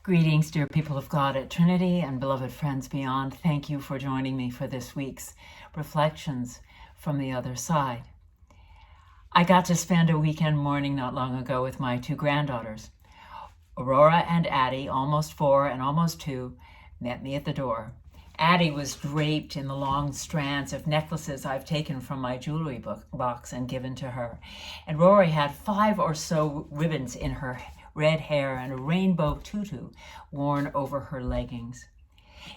Greetings, dear people of God at Trinity and beloved friends beyond. Thank you for joining me for this week's Reflections from the Other Side. I got to spend a weekend morning not long ago with my two granddaughters. Aurora and Addie, almost 4 and almost 2, met me at the door. Addie was draped in the long strands of necklaces I've taken from my jewelry box and given to her. And Rory had 5 or so ribbons in her red hair and a rainbow tutu worn over her leggings.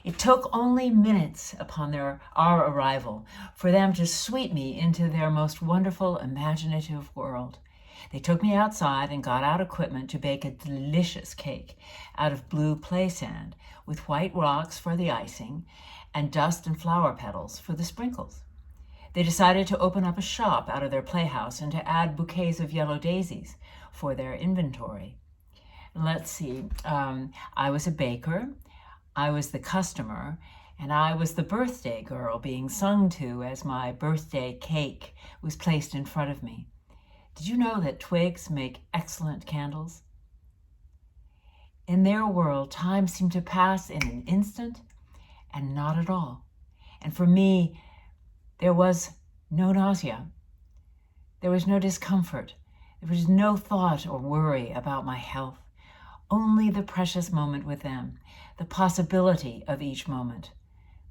It took only minutes upon our arrival for them to sweep me into their most wonderful, imaginative world. They took me outside and got out equipment to bake a delicious cake out of blue play sand with white rocks for the icing and dust and flower petals for the sprinkles. They decided to open up a shop out of their playhouse and to add bouquets of yellow daisies for their inventory. Let's see, I was a baker, I was the customer, and I was the birthday girl being sung to as my birthday cake was placed in front of me. Did you know that twigs make excellent candles? In their world, time seemed to pass in an instant and not at all. And for me, there was no nausea. There was no discomfort. There was no thought or worry about my health. Only the precious moment with them, the possibility of each moment,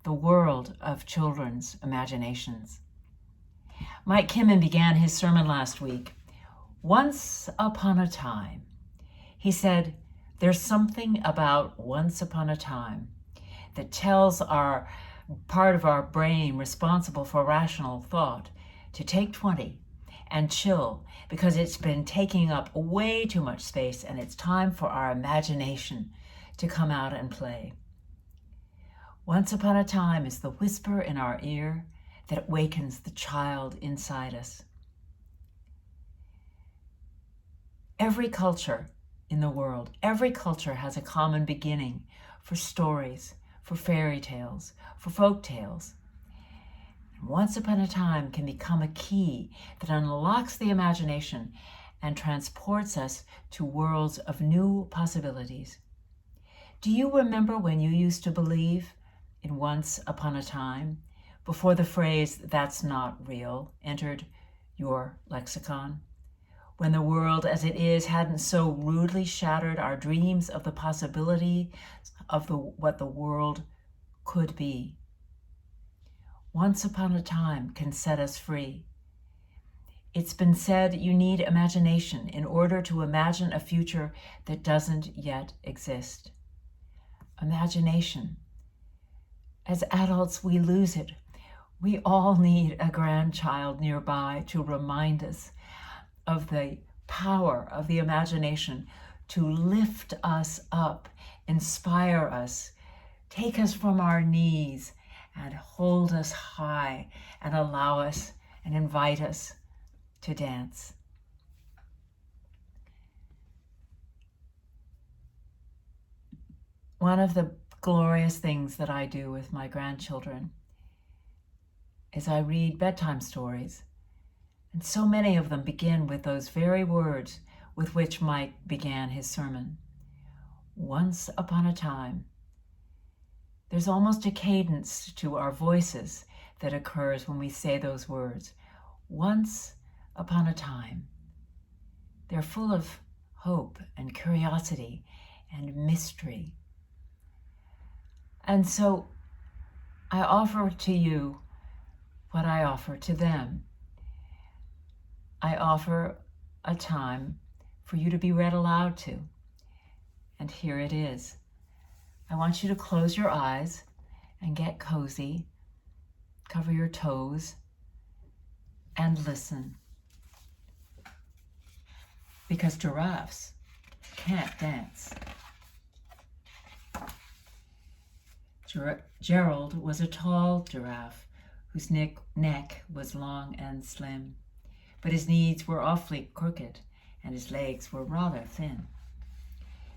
the world of children's imaginations. Mike Kimmen began his sermon last week. Once upon a time, he said, there's something about once upon a time that tells our part of our brain responsible for rational thought to take 20 and chill, because it's been taking up way too much space and it's time for our imagination to come out and play. Once upon a time is the whisper in our ear that wakens the child inside us. Every culture in the world, every culture has a common beginning for stories, for fairy tales, for folk tales. Once upon a time can become a key that unlocks the imagination and transports us to worlds of new possibilities. Do you remember when you used to believe in once upon a time before the phrase "that's not real" entered your lexicon? When the world as it is hadn't so rudely shattered our dreams of the possibility of what the world could be. Once upon a time can set us free. It's been said you need imagination in order to imagine a future that doesn't yet exist. Imagination. As adults, we lose it. We all need a grandchild nearby to remind us of the power of the imagination to lift us up, inspire us, take us from our knees, and hold us high and allow us and invite us to dance. One of the glorious things that I do with my grandchildren is I read bedtime stories. And so many of them begin with those very words with which Mike began his sermon. Once upon a time. There's almost a cadence to our voices that occurs when we say those words. Once upon a time. They're full of hope and curiosity and mystery. And so I offer to you what I offer to them. I offer a time for you to be read aloud to. And here it is. I want you to close your eyes and get cozy, cover your toes, and listen. Because giraffes can't dance. Gerald was a tall giraffe whose neck was long and slim, but his knees were awfully crooked and his legs were rather thin.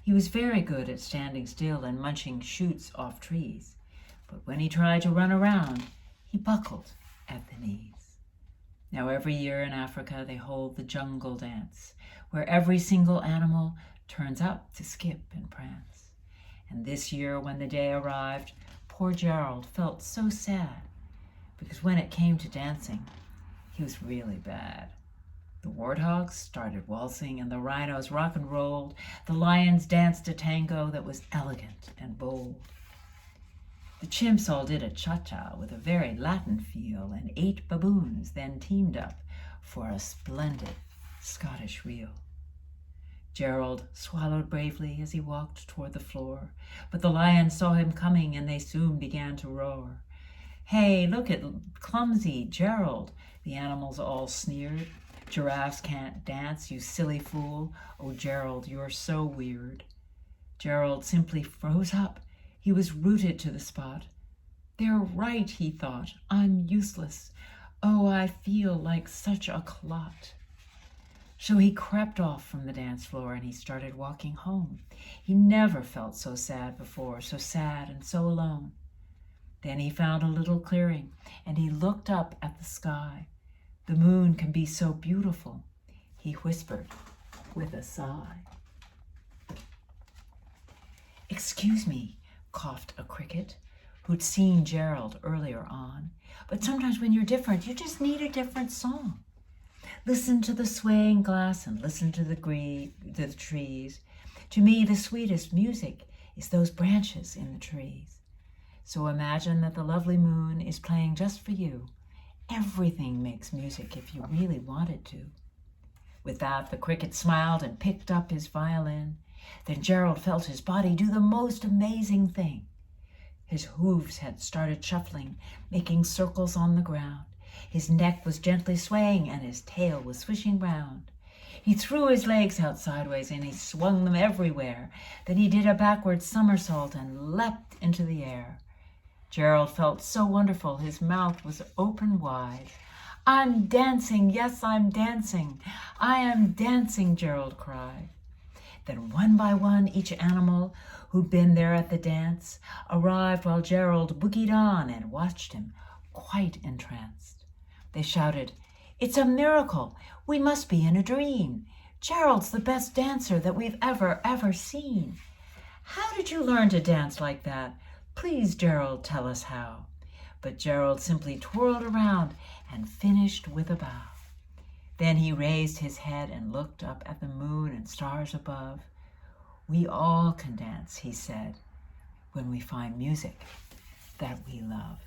He was very good at standing still and munching shoots off trees, but when he tried to run around, he buckled at the knees. Now every year in Africa they hold the jungle dance, where every single animal turns up to skip and prance. And this year, when the day arrived, poor Gerald felt so sad, because when it came to dancing, he was really bad. The warthogs started waltzing, and the rhinos rock and rolled. The lions danced a tango that was elegant and bold. The chimps all did a cha-cha with a very Latin feel, and 8 baboons then teamed up for a splendid Scottish reel. Gerald swallowed bravely as he walked toward the floor, but the lions saw him coming, and they soon began to roar. "Hey, look at clumsy Gerald," the animals all sneered. "Giraffes can't dance, you silly fool. Oh, Gerald, you're so weird." Gerald simply froze up. He was rooted to the spot. "They're right," he thought. "I'm useless. Oh, I feel like such a clot." So he crept off from the dance floor and he started walking home. He never felt so sad before, so sad and so alone. Then he found a little clearing and he looked up at the sky. "The moon can be so beautiful," he whispered with a sigh. "Excuse me," coughed a cricket who'd seen Gerald earlier on, "but sometimes when you're different, you just need a different song. Listen to the swaying glass and listen to the trees. To me, the sweetest music is those branches in the trees. So imagine that the lovely moon is playing just for you. Everything makes music if you really want it to." With that, the cricket smiled and picked up his violin. Then Gerald felt his body do the most amazing thing. His hooves had started shuffling, making circles on the ground. His neck was gently swaying and his tail was swishing round. He threw his legs out sideways and he swung them everywhere. Then he did a backward somersault and leapt into the air. Gerald felt so wonderful, his mouth was open wide. "I'm dancing, yes, I'm dancing. I am dancing," Gerald cried. Then one by one, each animal who'd been there at the dance arrived while Gerald boogied on and watched him, quite entranced. They shouted, "It's a miracle! We must be in a dream! Gerald's the best dancer that we've ever seen! How did you learn to dance like that? Please, Gerald, tell us how." But Gerald simply twirled around and finished with a bow. Then he raised his head and looked up at the moon and stars above. "We all can dance," he said, "when we find music that we love."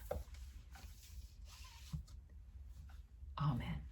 Amen.